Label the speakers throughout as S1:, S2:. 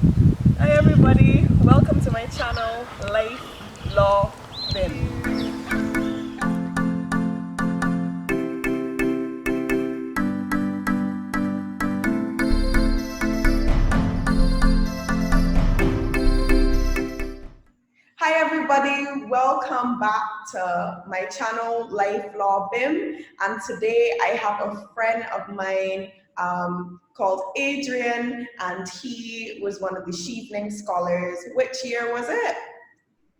S1: Hi everybody, welcome to my channel, Life, Law, Bin. Hi everybody, welcome back to my channel, Life, Law, BIM. And today I have a friend of mine called Adrian, and he was one of the Chevening Scholars. Which year was it?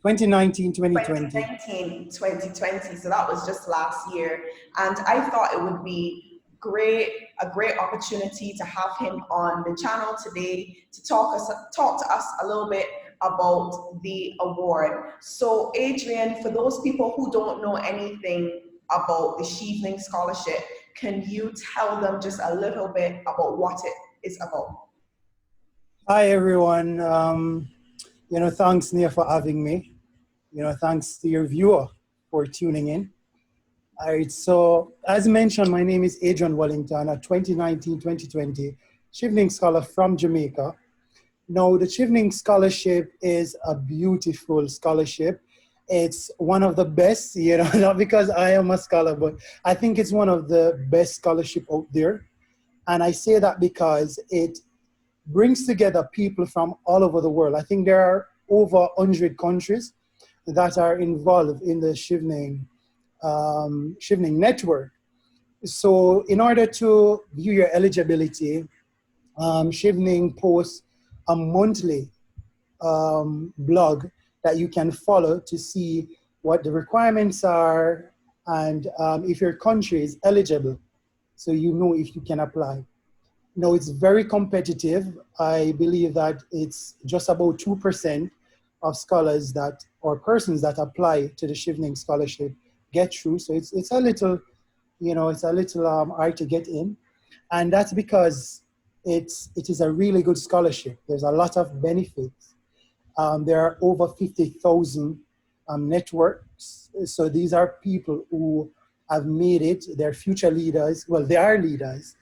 S2: 2019, 2020.
S1: 2019, 2020. So that was just last year. And I thought it would be a great opportunity to have him on the channel today to talk to us a little bit about the award. So Adrian, for those people who don't know anything about the Chevening Scholarship, can you tell them just a little bit about what it is about?
S2: Hi, everyone. Thanks, Nia, for having me. Thanks to your viewer for tuning in. All right, so as mentioned, my name is Adrian Wellington, a 2019-2020 Chevening Scholar from Jamaica. Now, the Chevening Scholarship is a beautiful scholarship. It's one of the best, not because I am a scholar, but I think it's one of the best scholarship out there. And I say that because it brings together people from all over the world. I think there are over 100 countries that are involved in the Chevening network. So in order to view your eligibility, Chevening posts a monthly blog that you can follow to see what the requirements are and if your country is eligible, so you know if you can apply. No, it's very competitive. I believe that it's just about 2% of scholars that, or persons that apply to the Chevening Scholarship get through. So it's a little, it's a little hard to get in. And that's because it is a really good scholarship. There's a lot of benefits. There are over 50,000 networks. So these are people who have made it. They're future leaders. Well, they are leaders.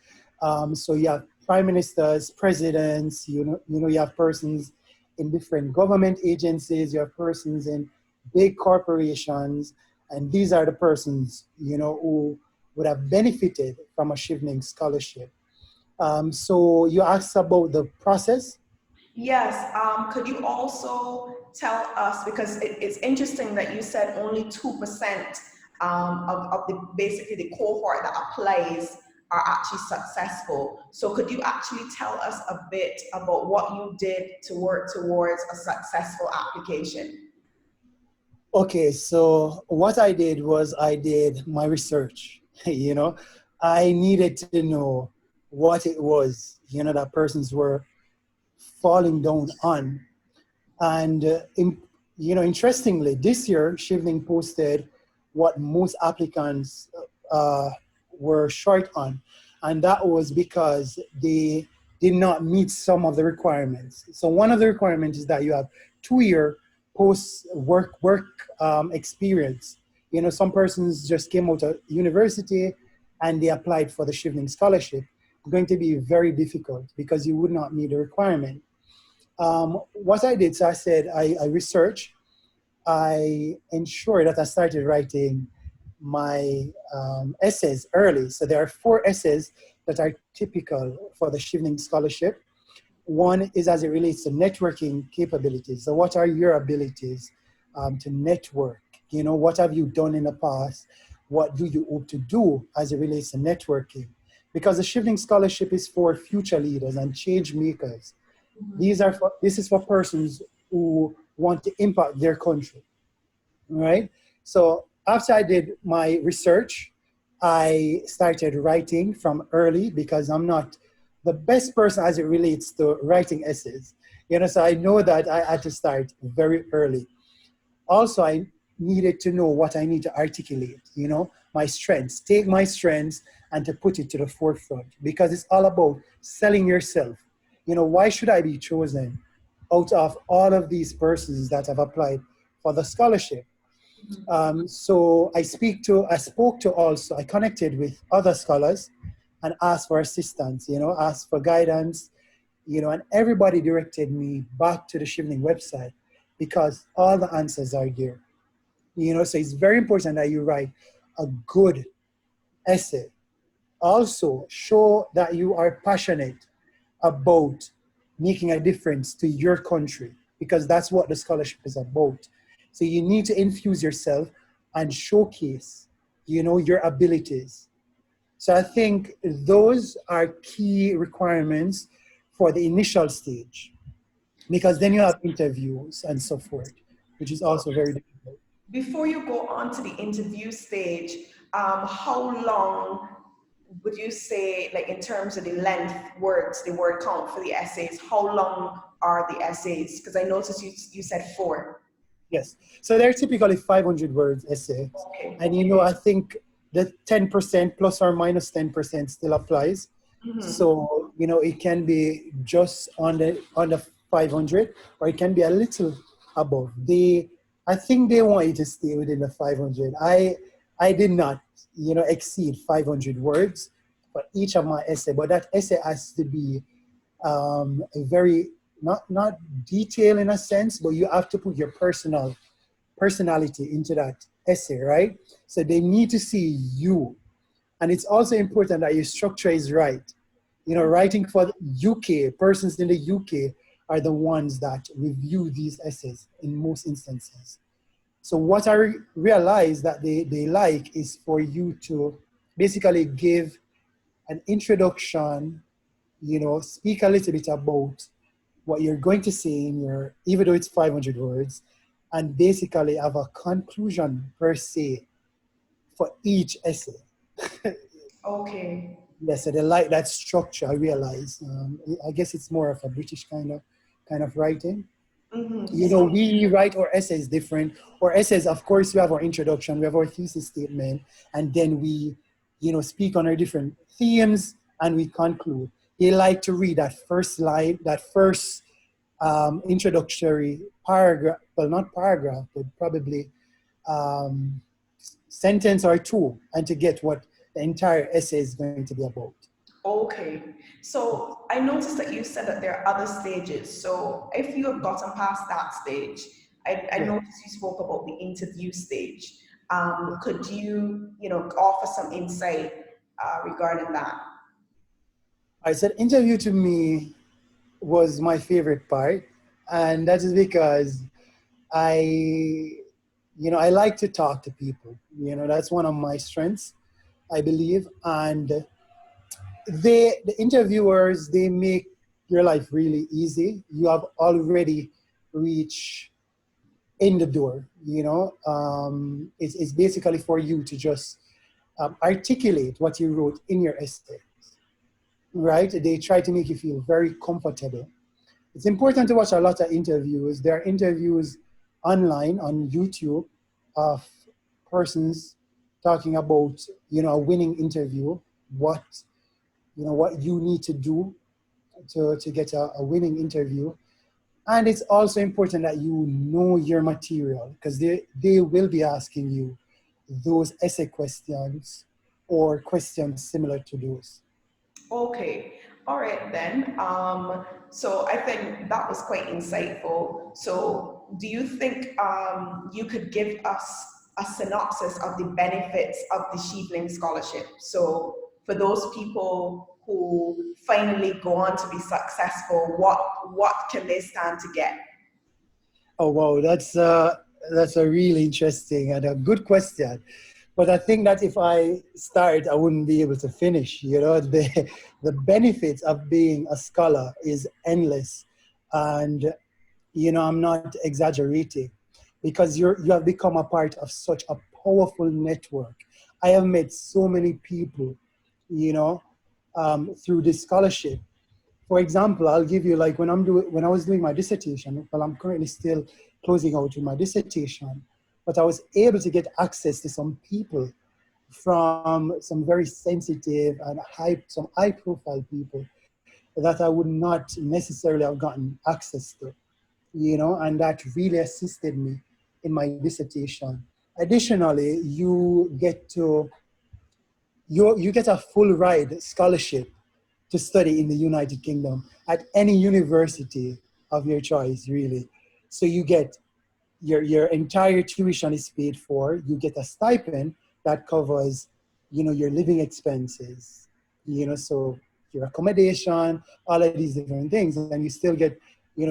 S2: So you have prime ministers, presidents, you have persons in different government agencies, you have persons in big corporations, and these are the persons, who would have benefited from a Chevening scholarship. So you asked about the process.
S1: Yes, could you also tell us, because it's interesting that you said only 2% of the basically the cohort that applies are actually successful. So could you actually tell us a bit about what you did to work towards a successful application?
S2: Okay, so what I did was I did my research. I needed to know what it was, that persons were falling down on. And, interestingly, this year, Chevening posted what most applicants were short on. And that was because they did not meet some of the requirements. So one of the requirements is that you have 2-year post-work experience. Some persons just came out of university and they applied for the Chevening Scholarship. It's going to be very difficult because you would not meet the requirement. What I did, so I said, I researched, I ensured that I started writing my essays early. So there are 4 essays that are typical for the Chevening Scholarship. One is as it relates to networking capabilities. So what are your abilities to network? What have you done in the past? What do you hope to do as it relates to networking? Because the Chevening Scholarship is for future leaders and change makers. This is for persons who want to impact their country, right? So after I did my research, I started writing from early because I'm not the best person as it relates to writing essays. So I know that I had to start very early. Also, I needed to know what I need to articulate, my strengths, take my strengths and to put it to the forefront because it's all about selling yourself. Why should I be chosen out of all of these persons that have applied for the scholarship? So I connected with other scholars and asked for assistance, asked for guidance, and everybody directed me back to the Chevening website because all the answers are there. So it's very important that you write a good essay. Also, show that you are passionate about making a difference to your country because that's what the scholarship is about. So you need to infuse yourself and showcase, your abilities. So I think those are key requirements for the initial stage because then you have interviews and so forth, which is also very difficult.
S1: Before you go on to the interview stage, how long would you say, like in terms of the length, words, the word count for the essays, how long are the essays? Because I noticed you said 4.
S2: Yes. So they're typically 500 words essays.
S1: Okay.
S2: And I think the 10% plus or minus 10% still applies.
S1: Mm-hmm.
S2: So, it can be just on the 500 or it can be a little above. I think they want you to stay within the 500. I did not, exceed 500 words for each of my essay, but that essay has to be a very not detailed in a sense, but you have to put your personality into that essay, right? So they need to see you, and it's also important that your structure is right. Writing for the UK persons in the UK are the ones that review these essays in most instances. So what I realized that they like is for you to basically give an introduction, speak a little bit about what you're going to say in even though it's 500 words, and basically have a conclusion per se for each essay.
S1: Okay.
S2: Yes, so they like that structure. I realize. I guess it's more of a British kind of writing.
S1: Mm-hmm. So,
S2: We write our essays different. Our essays, of course, we have our introduction, we have our thesis statement, and then we, speak on our different themes, and we conclude. They like to read that first line, that first introductory paragraph. Well, not paragraph, but probably um, sentence or two, and to get what the entire essay is going to be about.
S1: okay. So I noticed that you said that there are other stages. So if you have gotten past that stage, I
S2: Yeah.
S1: noticed you spoke about the interview stage.
S2: Yeah.
S1: Could you, offer some insight regarding that?
S2: I said interview to me was my favorite part, and that is because I, I like to talk to people. That's one of my strengths, I believe. And the interviewers, they make your life really easy. You have already reached in the door. It's basically for you to just articulate what you wrote in your essay, right? They try to make you feel very comfortable. It's important to watch a lot of interviews. There are interviews online on YouTube of persons talking about, a winning interview, what, what you need to do to get a winning interview. And it's also important that you know your material because they will be asking you those essay questions or questions similar to those.
S1: Okay. All right then. So I think that was quite insightful. So do you think you could give us a synopsis of the benefits of the Chevening Scholarship? So for those people who finally go on to be successful, what can they stand to get?
S2: Oh wow, that's a really interesting and a good question. But I think that if I start, I wouldn't be able to finish. The benefits of being a scholar is endless, and I'm not exaggerating, because you have become a part of such a powerful network. I have met so many people, you know, through this scholarship. For example, I'll give you like when I was doing my dissertation. Well, I'm currently still closing out with my dissertation, but I was able to get access to some people from some very sensitive and some high profile people that I would not necessarily have gotten access to, and that really assisted me in my dissertation. Additionally, you get a full ride scholarship to study in the United Kingdom at any university of your choice, really. So you get your entire tuition is paid for. You get a stipend that covers, your living expenses, so your accommodation, all of these different things, and you still get,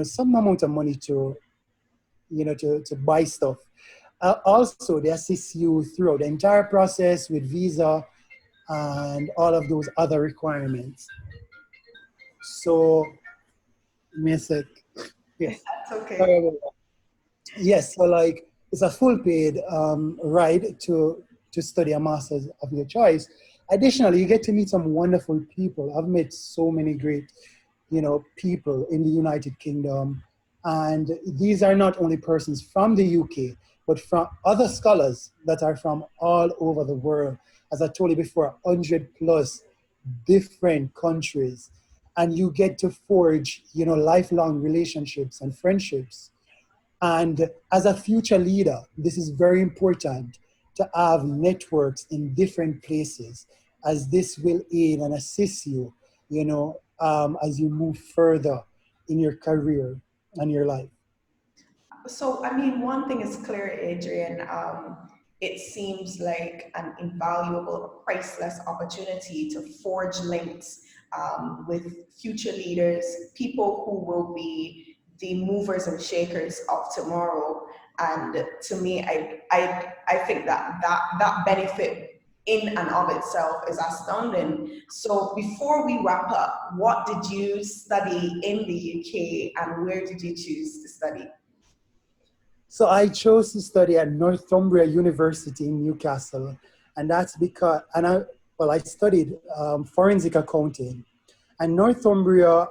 S2: some amount of money to, to buy stuff. Also, they assist you throughout the entire process with visa and all of those other requirements. So, Mr. Yes.
S1: That's okay.
S2: Sorry about that. Yes, so like it's a full paid ride to study a master's of your choice. Additionally, you get to meet some wonderful people. I've met so many great, people in the United Kingdom, and these are not only persons from the UK, but from other scholars that are from all over the world. As I told you before, 100 plus different countries, and you get to forge, lifelong relationships and friendships. And as a future leader, this is very important to have networks in different places, as this will aid and assist you, as you move further in your career and your life.
S1: So, I mean, one thing is clear, Adrian. It seems like an invaluable, priceless opportunity to forge links with future leaders, people who will be the movers and shakers of tomorrow. And to me, I think that benefit in and of itself is astounding. So, before we wrap up, what did you study in the UK and where did you choose to study?
S2: So I chose to study at Northumbria University in Newcastle, and that's because, I studied forensic accounting. And Northumbria,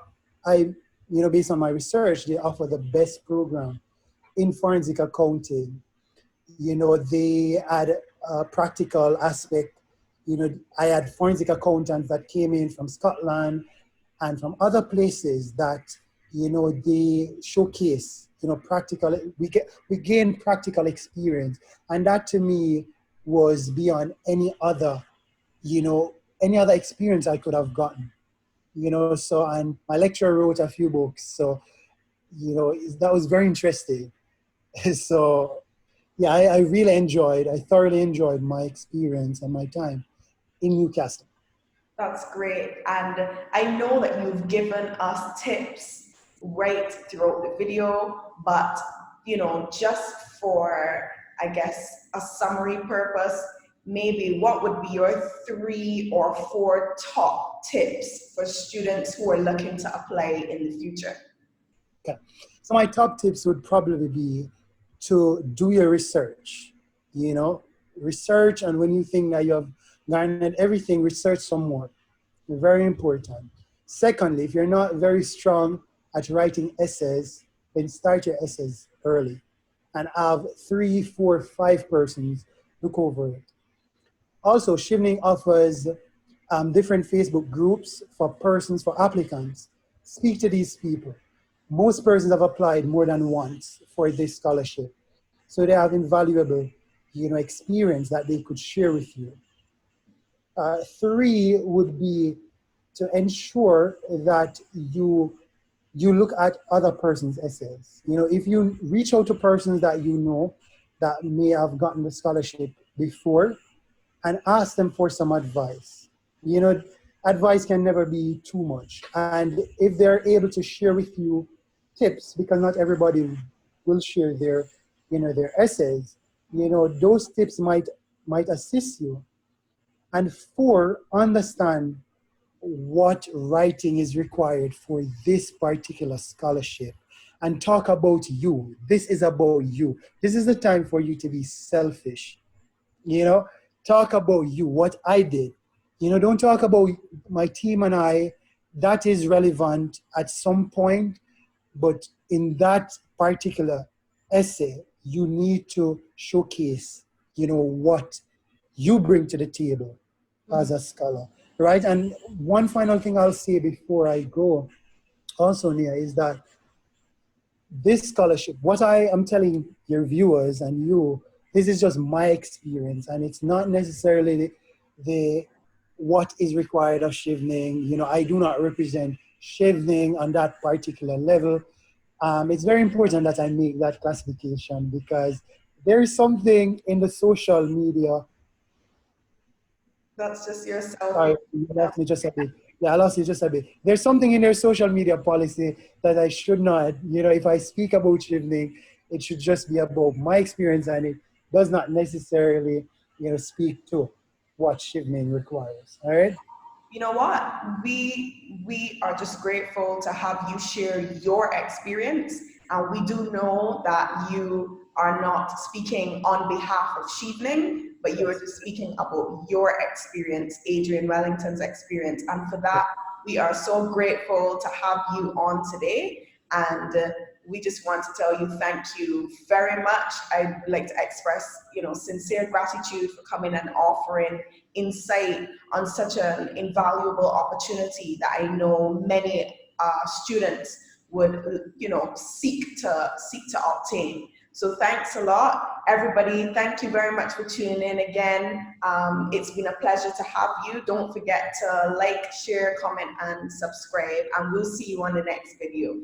S2: based on my research, they offer the best program in forensic accounting. They had a practical aspect. I had forensic accountants that came in from Scotland and from other places that, they showcase, practical, we gain practical experience. And that to me was beyond you know, any other experience I could have gotten. So, and my lecturer wrote a few books. So, that was very interesting. So, yeah, I thoroughly enjoyed my experience and my time in Newcastle.
S1: That's great. And I know that you've given us tips right throughout the video, but just for, I guess, a summary purpose, maybe what would be your 3 or 4 top tips for students who are looking to apply in the future?
S2: Okay. So my top tips would probably be to do your research, research. And when you think that you have garnered everything, research some more. Very important. Secondly, if you're not very strong at writing essays, then start your essays early and have 3, 4, 5 persons look over it. Also, Chevening offers different Facebook groups for persons, for applicants. Speak to these people. Most persons have applied more than once for this scholarship. So they have invaluable, experience that they could share with you. 3 would be to ensure that you look at other persons' essays. If you reach out to persons that that may have gotten the scholarship before, and ask them for some advice. Advice can never be too much. And if they're able to share with you tips, because not everybody will share their essays, those tips might assist you. And 4, understand what writing is required for this particular scholarship and talk about you. This is about you. This is the time for you to be selfish. you know Talk about you, what I did. Don't talk about my team and I. That is relevant at some point, but in that particular essay you need to showcase what you bring to the table
S1: Mhm.
S2: as a scholar, right? And one final thing I'll say before I go also, Nia, is that this scholarship, what I am telling your viewers and you, this is just my experience, and it's not necessarily the what is required of Chevening. You know, I do not represent Chevening on that particular level. It's very important that I make that classification because there is something in the social media.
S1: That's just yourself.
S2: Sorry, you lost me just a bit. Yeah, I lost you just a bit. There's something in their social media policy that I should not, you know, if I speak about Chevening, it should just be about my experience and it does not necessarily, you know, speak to what Chevening requires. All right.
S1: You know what? We are just grateful to have you share your experience, and we do know that you are not speaking on behalf of Chevening, but you are
S2: Yes.
S1: just speaking about your experience, Adrian Wellington's experience, and for that we are so grateful to have you on today. And we just want to tell you thank you very much. I'd like to express, sincere gratitude for coming and offering insight on such an invaluable opportunity that I know many students would, seek to obtain. So thanks a lot, everybody. Thank you very much for tuning in again. It's been a pleasure to have you. Don't forget to like, share, comment, and subscribe, and we'll see you on the next video.